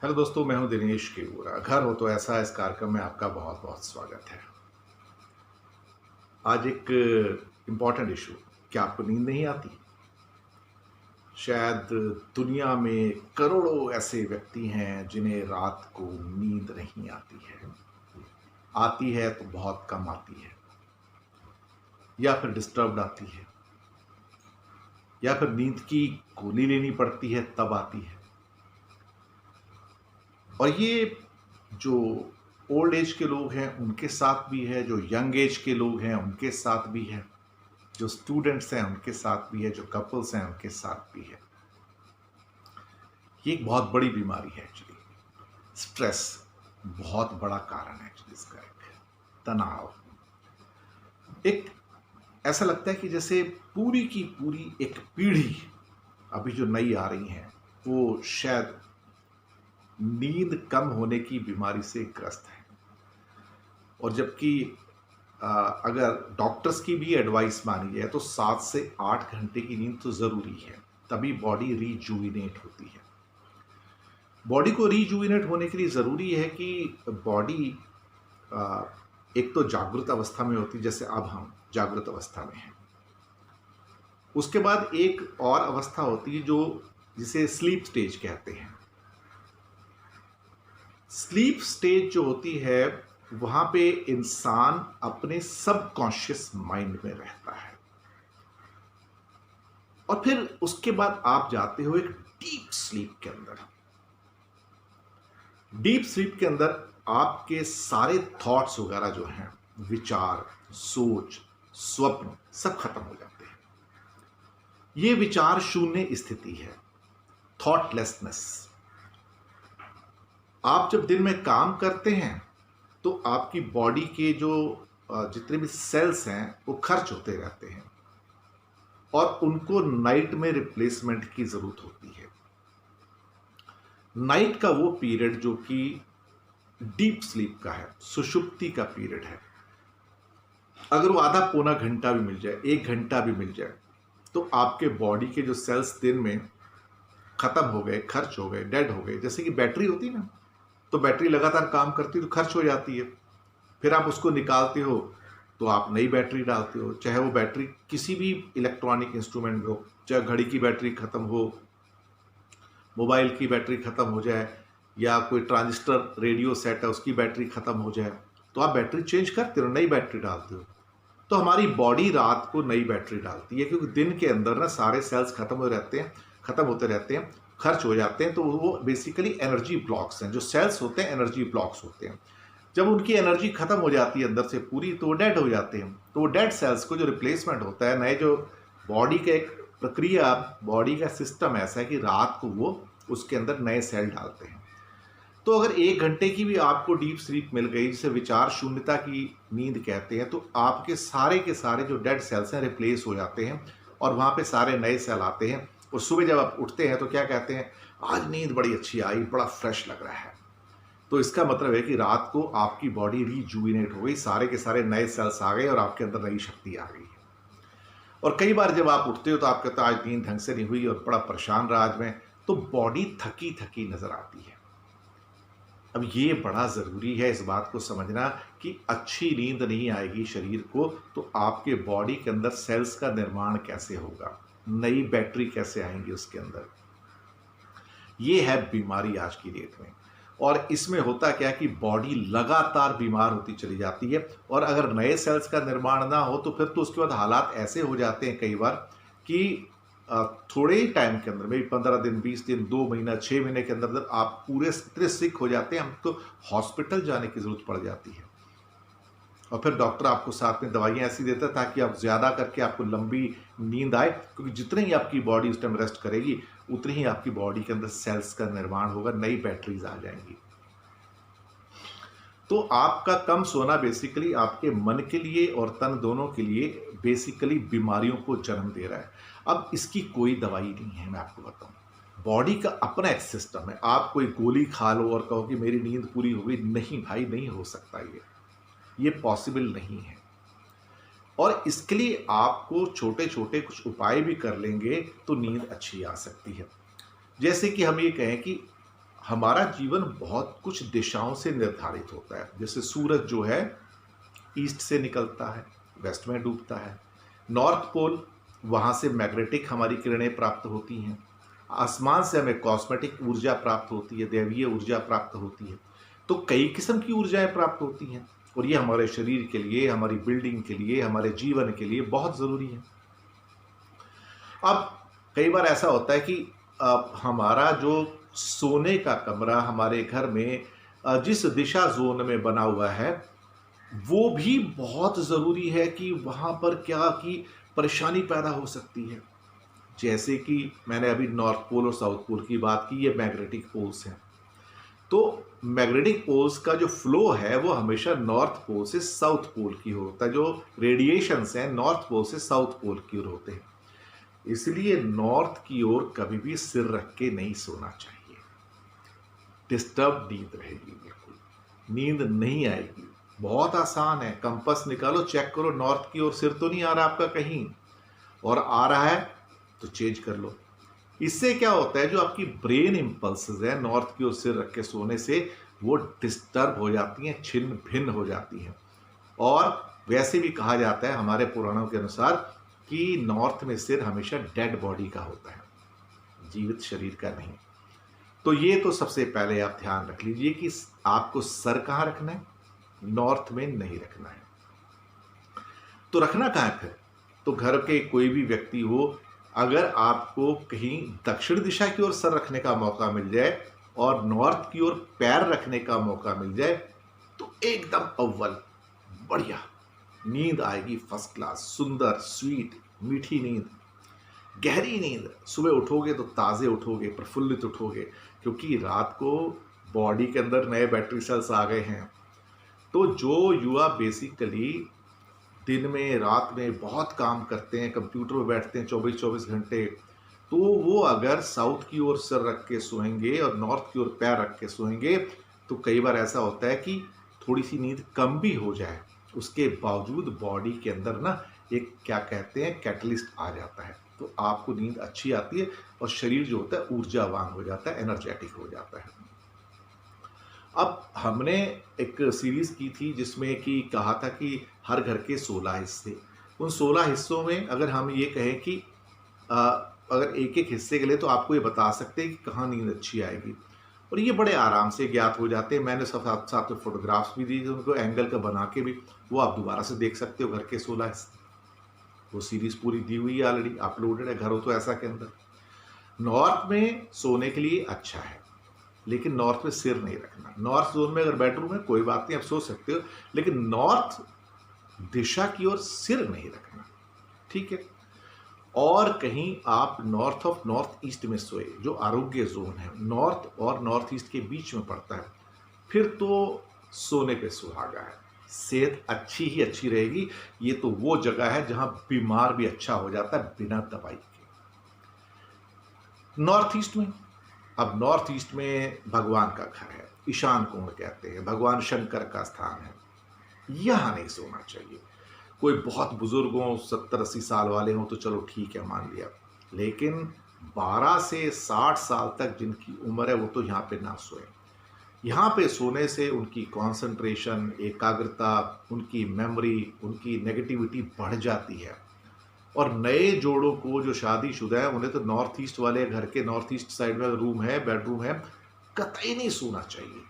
Hello दोस्तों, मैं हूं दिनेश केवूरा। घर हो तो ऐसा इस कार्यक्रम में आपका बहुत बहुत स्वागत है। आज एक इम्पॉर्टेंट इशू। क्या आपको नींद नहीं आती? शायद दुनिया में करोड़ों ऐसे व्यक्ति हैं जिन्हें रात को नींद नहीं आती है। आती है तो बहुत कम आती है, या फिर डिस्टर्ब्ड आती है, या फिर नींद की गोली लेनी पड़ती है तब आती है। और ये जो ओल्ड एज के लोग हैं उनके साथ भी है, जो यंग एज के लोग हैं उनके साथ भी है, जो स्टूडेंट्स हैं उनके साथ भी है, जो कपल्स हैं उनके साथ भी है। ये एक बहुत बड़ी बीमारी है एक्चुअली। स्ट्रेस बहुत बड़ा कारण है एक्चुअली इसका। एक तनाव, एक ऐसा लगता है कि जैसे पूरी की पूरी एक पीढ़ी अभी जो नई आ रही है वो शायद नींद कम होने की बीमारी से ग्रस्त है। और जबकि अगर डॉक्टर्स की भी एडवाइस मानी जाए तो 7 से 8 घंटे की नींद तो ज़रूरी है, तभी बॉडी रीजुविनेट होती है। बॉडी को रीजुविनेट होने के लिए ज़रूरी है कि बॉडी एक तो जागृत अवस्था में होती है, जैसे अब हम जागृत अवस्था में हैं। उसके बाद एक और अवस्था होती है जो जिसे स्लीप स्टेज कहते हैं। स्लीप स्टेज जो होती है वहां पे इंसान अपने सबकॉन्शियस माइंड में रहता है, और फिर उसके बाद आप जाते हो एक डीप स्लीप के अंदर। डीप स्लीप के अंदर आपके सारे थॉट्स वगैरह जो हैं, विचार, सोच, स्वप्न सब खत्म हो जाते हैं। ये विचार शून्य स्थिति है, थॉटलेसनेस। आप जब दिन में काम करते हैं तो आपकी बॉडी के जो जितने भी सेल्स हैं वो खर्च होते रहते हैं, और उनको नाइट में रिप्लेसमेंट की जरूरत होती है। नाइट का वो पीरियड जो कि डीप स्लीप का है, सुषुप्ति का पीरियड है, अगर वो आधा पौना घंटा भी मिल जाए, 1 घंटा भी मिल जाए, तो आपके बॉडी के जो सेल्स दिन में खत्म हो गए, खर्च हो गए, डेड हो गए। जैसे कि बैटरी होती है ना, तो बैटरी लगातार काम करती है तो खर्च हो जाती है, फिर आप उसको निकालते हो तो आप नई बैटरी डालते हो। चाहे वो बैटरी किसी भी इलेक्ट्रॉनिक इंस्ट्रूमेंट में हो, चाहे घड़ी की बैटरी खत्म हो, मोबाइल की बैटरी खत्म हो जाए, या कोई ट्रांजिस्टर रेडियो सेट है उसकी बैटरी खत्म हो जाए, तो आप बैटरी चेंज करते हो, नई बैटरी डालते हो। तो हमारी बॉडी रात को नई बैटरी डालती है, क्योंकि दिन के अंदर ना सारे सेल्स खत्म होते रहते हैं, खर्च हो जाते हैं। तो वो बेसिकली एनर्जी ब्लॉक्स हैं। जो सेल्स होते हैं एनर्जी ब्लॉक्स होते हैं। जब उनकी एनर्जी खत्म हो जाती है अंदर से पूरी, तो वो डेड हो जाते हैं। तो वो डेड सेल्स को जो रिप्लेसमेंट होता है, नए जो बॉडी का एक प्रक्रिया, बॉडी का सिस्टम ऐसा है कि रात को वो उसके अंदर नए सेल डालते हैं। तो अगर 1 घंटे की भी आपको डीप स्लीप मिल गई, जिसे विचार शून्यता की नींद कहते हैं, तो आपके सारे के सारे जो डेड सेल्स हैं रिप्लेस हो जाते हैं, और वहाँ पे सारे नए सेल आते हैं। और सुबह जब आप उठते हैं तो क्या कहते हैं, आज नींद बड़ी अच्छी आई, बड़ा फ्रेश लग रहा है। तो इसका मतलब है कि रात को आपकी बॉडी रीजुविनेट हो गई, सारे के सारे नए सेल्स आ गए और आपके अंदर नई शक्ति आ गई है। और कई बार जब आप उठते हो तो आप कहते हो आज नींद ढंग से नहीं हुई और बड़ा परेशान रहा आज मैं, तो बॉडी थकी थकी नजर आती है। अब ये बड़ा ज़रूरी है इस बात को समझना कि अच्छी नींद नहीं आएगी शरीर को तो आपके बॉडी के अंदर सेल्स का निर्माण कैसे होगा, नई बैटरी कैसे आएंगी उसके अंदर। ये है बीमारी आज की डेट में। और इसमें होता क्या कि बॉडी लगातार बीमार होती चली जाती है, और अगर नए सेल्स का निर्माण ना हो तो फिर तो उसके बाद हालात ऐसे हो जाते हैं कई बार कि थोड़े ही टाइम के अंदर, में 15 दिन, 20 दिन, 2 महीना, 6 महीने के अंदर अंदर आप पूरे इतने सिक हो जाते हैं, हमको हॉस्पिटल जाने की जरूरत पड़ जाती है। और फिर डॉक्टर आपको साथ में दवाइयाँ ऐसी देता है ताकि आप ज़्यादा करके आपको लंबी नींद आए, क्योंकि जितने ही आपकी बॉडी उस टाइम रेस्ट करेगी उतनी ही आपकी बॉडी के अंदर सेल्स का निर्माण होगा, नई बैटरीज आ जाएंगी। तो आपका कम सोना बेसिकली आपके मन के लिए और तन दोनों के लिए बेसिकली बीमारियों को जन्म दे रहा है। अब इसकी कोई दवाई नहीं है, मैं आपको बताऊं। बॉडी का अपना एक सिस्टम है। आप कोई गोली खा लो और कहो कि मेरी नींद पूरी हो गई, नहीं भाई, नहीं हो सकता ये पॉसिबल नहीं है। और इसके लिए आपको छोटे छोटे कुछ उपाय भी कर लेंगे तो नींद अच्छी आ सकती है। जैसे कि हम ये कहें कि हमारा जीवन बहुत कुछ दिशाओं से निर्धारित होता है। जैसे सूरज जो है ईस्ट से निकलता है, वेस्ट में डूबता है। नॉर्थ पोल, वहाँ से मैग्नेटिक हमारी किरणें प्राप्त होती हैं। आसमान से हमें कॉस्मेटिक ऊर्जा प्राप्त होती है, दैवीय ऊर्जा प्राप्त होती है। तो कई किस्म की ऊर्जाएं प्राप्त होती हैं और ये हमारे शरीर के लिए, हमारी बिल्डिंग के लिए, हमारे जीवन के लिए बहुत ज़रूरी है। अब कई बार ऐसा होता है कि हमारा जो सोने का कमरा हमारे घर में जिस दिशा जोन में बना हुआ है, वो भी बहुत ज़रूरी है कि वहाँ पर क्या की परेशानी पैदा हो सकती है। जैसे कि मैंने अभी नॉर्थ पोल और साउथ पोल की बात की, ये मैग्नेटिक पोल्स हैं। तो मैग्नेटिक पोल्स का जो फ्लो है वो हमेशा नॉर्थ पोल से साउथ पोल की ओर होता है। जो रेडिएशंस हैं नॉर्थ पोल से साउथ पोल की ओर होते हैं। इसलिए नॉर्थ की ओर कभी भी सिर रख के नहीं सोना चाहिए। डिस्टर्ब नींद रहेगी, बिल्कुल नींद नहीं आएगी। बहुत आसान है, कंपास निकालो, चेक करो नॉर्थ की ओर सिर तो नहीं आ रहा आपका कहीं, और आ रहा है तो चेंज कर लो। इससे क्या होता है, जो आपकी ब्रेन इंपल्सेस है नॉर्थ की ओर सिर रख के सोने से वो डिस्टर्ब हो जाती हैं, छिन्न भिन्न हो जाती हैं। और वैसे भी कहा जाता है हमारे पुराणों के अनुसार कि नॉर्थ में सिर हमेशा डेड बॉडी का होता है, जीवित शरीर का नहीं। तो ये तो सबसे पहले आप ध्यान रख लीजिए कि आपको सर कहाँ रखना है, नॉर्थ में नहीं रखना है। तो रखना कहाँ है फिर? तो घर के कोई भी व्यक्ति हो, अगर आपको कहीं दक्षिण दिशा की ओर सर रखने का मौका मिल जाए और नॉर्थ की ओर पैर रखने का मौका मिल जाए तो एकदम अव्वल बढ़िया नींद आएगी, फर्स्ट क्लास, सुंदर, स्वीट, मीठी नींद, गहरी नींद। सुबह उठोगे तो ताज़े उठोगे, प्रफुल्लित उठोगे, क्योंकि रात को बॉडी के अंदर नए बैटरी सेल्स आ गए हैं। तो जो युवा बेसिकली दिन में रात में बहुत काम करते हैं, कंप्यूटर में बैठते हैं 24-24 घंटे, तो वो अगर साउथ की ओर सर रख के सोएंगे और नॉर्थ की ओर पैर रख के सोएंगे तो कई बार ऐसा होता है कि थोड़ी सी नींद कम भी हो जाए, उसके बावजूद बॉडी के अंदर ना एक क्या कहते हैं कैटलिस्ट आ जाता है, तो आपको नींद अच्छी आती है और शरीर जो होता है ऊर्जावान हो जाता है, एनर्जेटिक हो जाता है। अब हमने एक सीरीज की थी जिसमें कि कहा था कि हर घर के 16 हिस्से, उन 16 हिस्सों में अगर हम ये कहें कि अगर एक एक हिस्से के लिए तो आपको ये बता सकते हैं कि कहाँ नींद अच्छी आएगी, और ये बड़े आराम से ज्ञात हो जाते हैं। मैंने साथ साथ में फोटोग्राफ्स भी दी थी उनको एंगल का बना के भी, वो आप दोबारा से देख सकते हो। घर के 16 हिस्से, वो सीरीज पूरी दी हुई है, ऑलरेडी अपलोडेड है, घर हो तो ऐसा के अंदर। नॉर्थ में सोने के लिए अच्छा है, लेकिन नॉर्थ में सिर नहीं रखना। नॉर्थ जोन में अगर बेडरूम है कोई बात नहीं, आप सो सकते हो, लेकिन नॉर्थ दिशा की ओर सिर नहीं रखना, ठीक है। और कहीं आप नॉर्थ ऑफ नॉर्थ ईस्ट में सोए, जो आरोग्य जोन है नॉर्थ और नॉर्थ ईस्ट के बीच में पड़ता है, फिर तो सोने पे सुहागा है, सेहत अच्छी ही अच्छी रहेगी। ये तो वो जगह है जहां बीमार भी अच्छा हो जाता है बिना दवाई के। नॉर्थ ईस्ट में, अब नॉर्थ ईस्ट में भगवान का घर है, ईशान कोण कहते हैं, भगवान शंकर का स्थान है, यहाँ नहीं सोना चाहिए। कोई बहुत बुजुर्ग हो, 70-80 साल वाले हों तो चलो ठीक है, मान लिया, लेकिन 12 से 60 साल तक जिनकी उम्र है वो तो यहाँ पे ना सोए। यहाँ पे सोने से उनकी कंसंट्रेशन, एकाग्रता, उनकी मेमोरी, उनकी नेगेटिविटी बढ़ जाती है। और नए जोड़ों को जो शादीशुदा है उन्हें तो नॉर्थ ईस्ट वाले घर के नॉर्थ ईस्ट साइड में रूम है, बेडरूम है, कतई नहीं सोना चाहिए।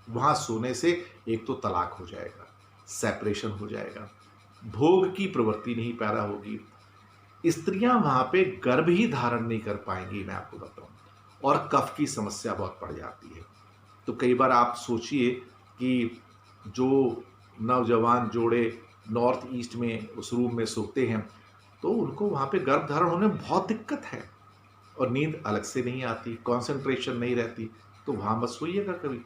वहाँ सोने से एक तो तलाक हो जाएगा, सेपरेशन हो जाएगा, भोग की प्रवृत्ति नहीं पैदा होगी, स्त्रियां वहाँ पे गर्भ ही धारण नहीं कर पाएंगी, मैं आपको बताऊं, और कफ की समस्या बहुत बढ़ जाती है। तो कई बार आप सोचिए कि जो नौजवान जोड़े नॉर्थ ईस्ट में उस रूम में सोते हैं तो उनको वहाँ पे गर्भ धारण होने में बहुत दिक्कत है और नींद अलग से नहीं आती, कंसंट्रेशन नहीं रहती, तो वहाँ मत सोइएगा कभी।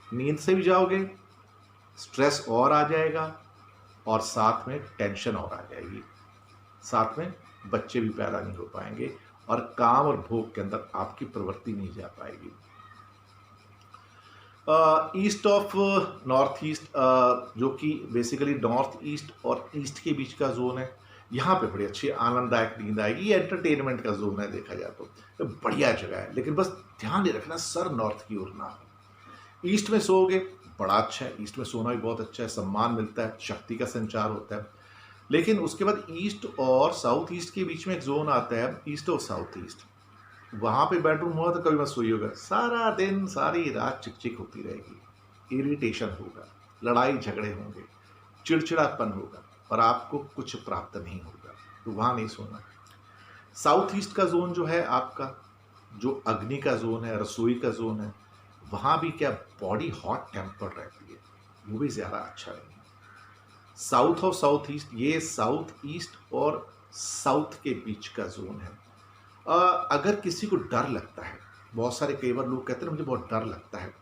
नींद से भी जाओगे, स्ट्रेस और आ जाएगा और साथ में टेंशन और आ जाएगी, साथ में बच्चे भी पैदा नहीं हो पाएंगे और काम और भोग के अंदर आपकी प्रवृत्ति नहीं जा पाएगी। ईस्ट ऑफ नॉर्थ ईस्ट, जो कि बेसिकली नॉर्थ ईस्ट और ईस्ट के बीच का जोन है, यहाँ पे बड़ी अच्छी आनंददायक नींद आएगी। ये एंटरटेनमेंट का जोन है देखा जाए तो बढ़िया जगह है, लेकिन बस ध्यान ये रखना सर नॉर्थ की ओर ना हो। ईस्ट में सोओगे बड़ा अच्छा है, ईस्ट में सोना भी बहुत अच्छा है, सम्मान मिलता है, शक्ति का संचार होता है। लेकिन उसके बाद ईस्ट और साउथ ईस्ट के बीच में एक जोन आता है, ईस्ट और साउथ ईस्ट। वहां पे बेडरूम हुआ तो कभी मत सोइएगा, सारा दिन सारी रात चिकचिक होती रहेगी, इरिटेशन होगा, लड़ाई झगड़े होंगे, चिड़चिड़ापन होगा और आपको कुछ प्राप्त नहीं होगा, तो वहां नहीं सोना। साउथ ईस्ट का जोन जो है आपका, जो अग्नि का जोन है, रसोई का जोन है, वहां भी क्या बॉडी हॉट टेम्पर रहती है, वो भी ज्यादा अच्छा नहीं है। साउथ और साउथ ईस्ट, ये साउथ ईस्ट और साउथ के बीच का जोन है। अगर किसी को डर लगता है, बहुत सारे कई बार लोग कहते हैं मुझे बहुत डर लगता है,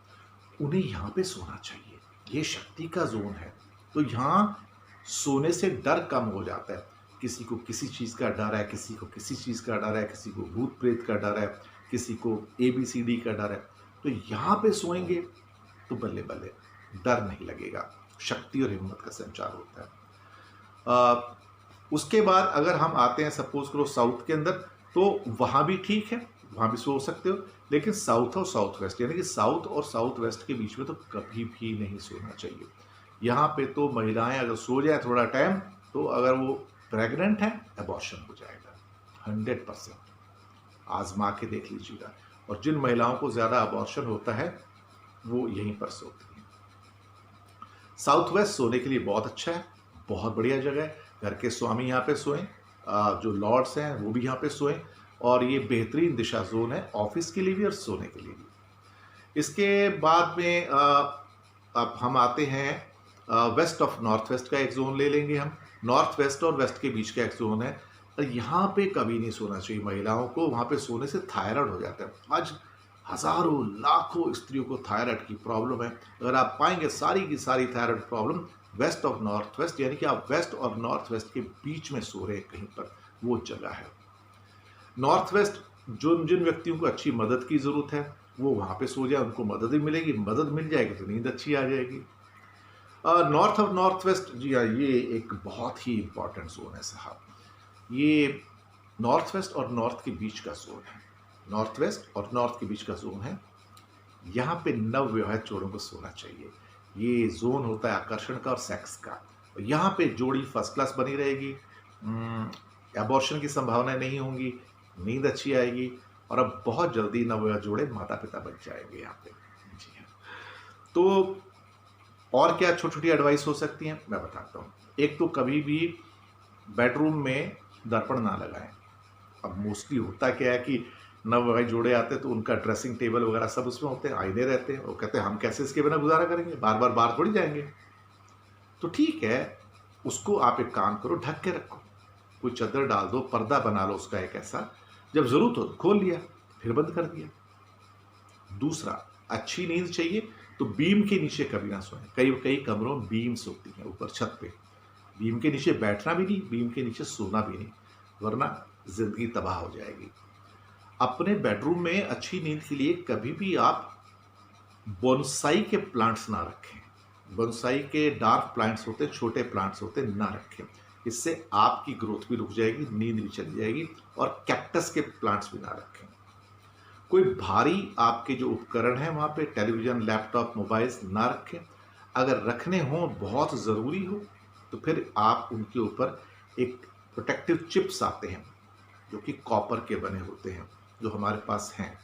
उन्हें यहाँ पे सोना चाहिए, ये शक्ति का जोन है, तो यहाँ सोने से डर कम हो जाता है। किसी को किसी चीज़ का डर है, किसी को किसी चीज़ का डर है, किसी को भूत प्रेत का डर है, किसी को ABCD का डर है, तो यहाँ पे सोएंगे तो बल्ले बल्ले डर नहीं लगेगा, शक्ति और हिम्मत का संचार होता है। उसके बाद अगर हम आते हैं सपोज करो साउथ के अंदर, तो वहाँ भी ठीक है, वहाँ भी सो सकते हो, लेकिन साउथ और साउथ वेस्ट यानी कि साउथ और साउथ वेस्ट के बीच में तो कभी भी नहीं सोना चाहिए। यहाँ पे तो महिलाएं अगर सो जाए थोड़ा टाइम, तो अगर वो प्रेग्नेंट है अबॉर्शन हो जाएगा 100%, आजमा के देख लीजिएगा। और जिन महिलाओं को ज़्यादा अबॉर्शन होता है वो यहीं पर सोती हैं। साउथ वेस्ट सोने के लिए बहुत अच्छा है, बहुत बढ़िया जगह है। घर के स्वामी यहाँ पे सोएं, जो लॉर्ड्स हैं वो भी यहाँ पे सोएं, और ये बेहतरीन दिशा जोन है ऑफिस के लिए भी और सोने के लिए भी। इसके बाद में अब हम आते हैं वेस्ट ऑफ नॉर्थ वेस्ट का एक जोन ले लेंगे हम। नॉर्थ वेस्ट और वेस्ट के बीच का एक जोन है, यहाँ पे कभी नहीं सोना चाहिए महिलाओं को, वहाँ पे सोने से थायराइड हो जाता है। आज हजारों लाखों स्त्रियों को थायराइड की प्रॉब्लम है। अगर आप पाएंगे सारी की सारी thyroid problem west of north west, यानी कि आप वेस्ट और नॉर्थ वेस्ट के बीच में सो रहे हैं कहीं पर, वो जगह है। नॉर्थ वेस्ट जो जिन व्यक्तियों को अच्छी मदद की जरूरत है वो वहां पे सो जाए, उनको मदद भी मिलेगी, मदद मिल जाएगी तो नींद अच्छी आ जाएगी। नॉर्थ ऑफ नॉर्थ वेस्ट, जी हाँ, ये एक बहुत ही इंपॉर्टेंट जोन है साहब। ये नॉर्थ वेस्ट और नॉर्थ के बीच का जोन है, नॉर्थ वेस्ट और नॉर्थ के बीच का जोन है। यहाँ पे नव विवाहित जोड़ों को सोना चाहिए। ये जोन होता है आकर्षण का और सेक्स का। यहाँ पे जोड़ी फर्स्ट क्लास बनी रहेगी, एबॉर्शन की संभावनाएं नहीं होंगी, नींद अच्छी आएगी, और अब बहुत जल्दी नवविवाहित जोड़े माता पिता बन जाएंगे यहाँ पे। जी हाँ, तो और क्या छोटी छोटी एडवाइस हो सकती हैं मैं बताता हूँ। एक तो कभी भी बेडरूम में दर्पण ना लगाएं। अब मोस्टली होता क्या है कि नवविवाहित जोड़े आते हैं तो उनका ड्रेसिंग टेबल वगैरह सब उसमें होते हैं, आईने रहते हैं, वो कहते हैं हम कैसे इसके बिना गुजारा करेंगे, बार बार बाहर थोड़ी जाएंगे। तो ठीक है, उसको आप एक काम करो, ढक के रखो, कोई चादर डाल दो, पर्दा बना लो उसका एक ऐसा, जब जरूरत हो खोल लिया फिर बंद कर दिया। दूसरा, अच्छी नींद चाहिए तो बीम के नीचे कभी ना सोएं। कई कई कमरों में बीम्स होती हैं ऊपर छत पे, बीम के नीचे बैठना भी नहीं, बीम के नीचे सोना भी नहीं, वरना जिंदगी तबाह हो जाएगी। अपने बेडरूम में अच्छी नींद के लिए कभी भी आप बोनसाई के प्लांट्स ना रखें। बोनसाई के डार्क प्लांट्स होते हैं, छोटे प्लांट्स होते हैं, ना रखें। इससे आपकी ग्रोथ भी रुक जाएगी, नींद भी चली जाएगी। और कैक्टस के प्लांट्स भी ना रखें। कोई भारी आपके जो उपकरण हैं वहाँ पे टेलीविज़न, लैपटॉप, मोबाइल्स ना रखें। अगर रखने हों, बहुत ज़रूरी हो, तो फिर आप उनके ऊपर एक प्रोटेक्टिव चिप्स आते हैं जो कि कॉपर के बने होते हैं, जो हमारे पास हैं,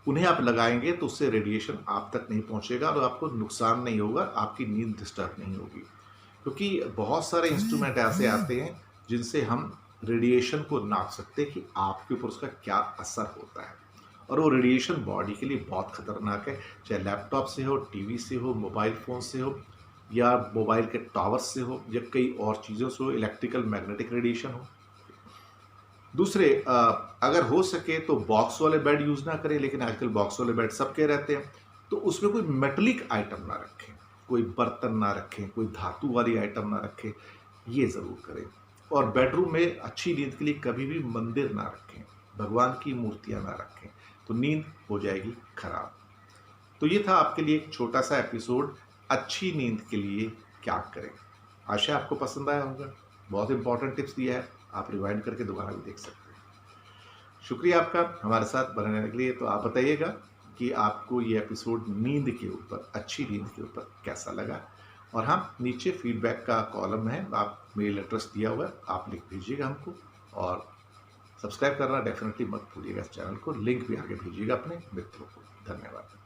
उन्हें आप लगाएंगे तो उससे रेडिएशन आप तक नहीं पहुंचेगा और आपको नुकसान नहीं होगा, आपकी नींद डिस्टर्ब नहीं होगी। क्योंकि बहुत सारे इंस्ट्रूमेंट ऐसे आते हैं जिनसे हम रेडिएशन को नाप सकते हैं कि आपके ऊपर उसका क्या असर होता है, और वो रेडिएशन बॉडी के लिए बहुत खतरनाक है, चाहे लैपटॉप से हो, टीवी से हो, मोबाइल फ़ोन से हो, या मोबाइल के टावर से हो, या कई और चीज़ों से हो, इलेक्ट्रिकल मैग्नेटिक रेडिएशन हो। दूसरे, अगर हो सके तो बॉक्स वाले बेड यूज़ ना करें, लेकिन आजकल बॉक्स वाले बेड सबके रहते हैं, तो उसमें कोई मेटलिक आइटम ना रखें, कोई बर्तन ना रखें, कोई धातु वाली आइटम ना रखें, ये ज़रूर करें। और बेडरूम में अच्छी नींद के लिए कभी भी मंदिर ना रखें, भगवान की मूर्तियाँ ना रखें, तो नींद हो जाएगी खराब। तो ये था आपके लिए एक छोटा सा एपिसोड, अच्छी नींद के लिए क्या करें। आशा आपको पसंद आया होगा। बहुत इंपॉर्टेंट टिप्स दिया है, आप रिवाइंड करके दोबारा भी देख सकते हैं। शुक्रिया आपका हमारे साथ बने रहने के लिए। तो आप बताइएगा कि आपको ये एपिसोड नींद के ऊपर, अच्छी नींद के ऊपर कैसा लगा। और हाँ, नीचे फीडबैक का कॉलम है, आप मेल एड्रेस दिया हुआ है, आप लिख भेजिएगा हमको। और सब्सक्राइब करना डेफिनेटली मत भूलिएगा इस चैनल को, लिंक भी आगे भेजिएगा अपने मित्रों को। धन्यवाद।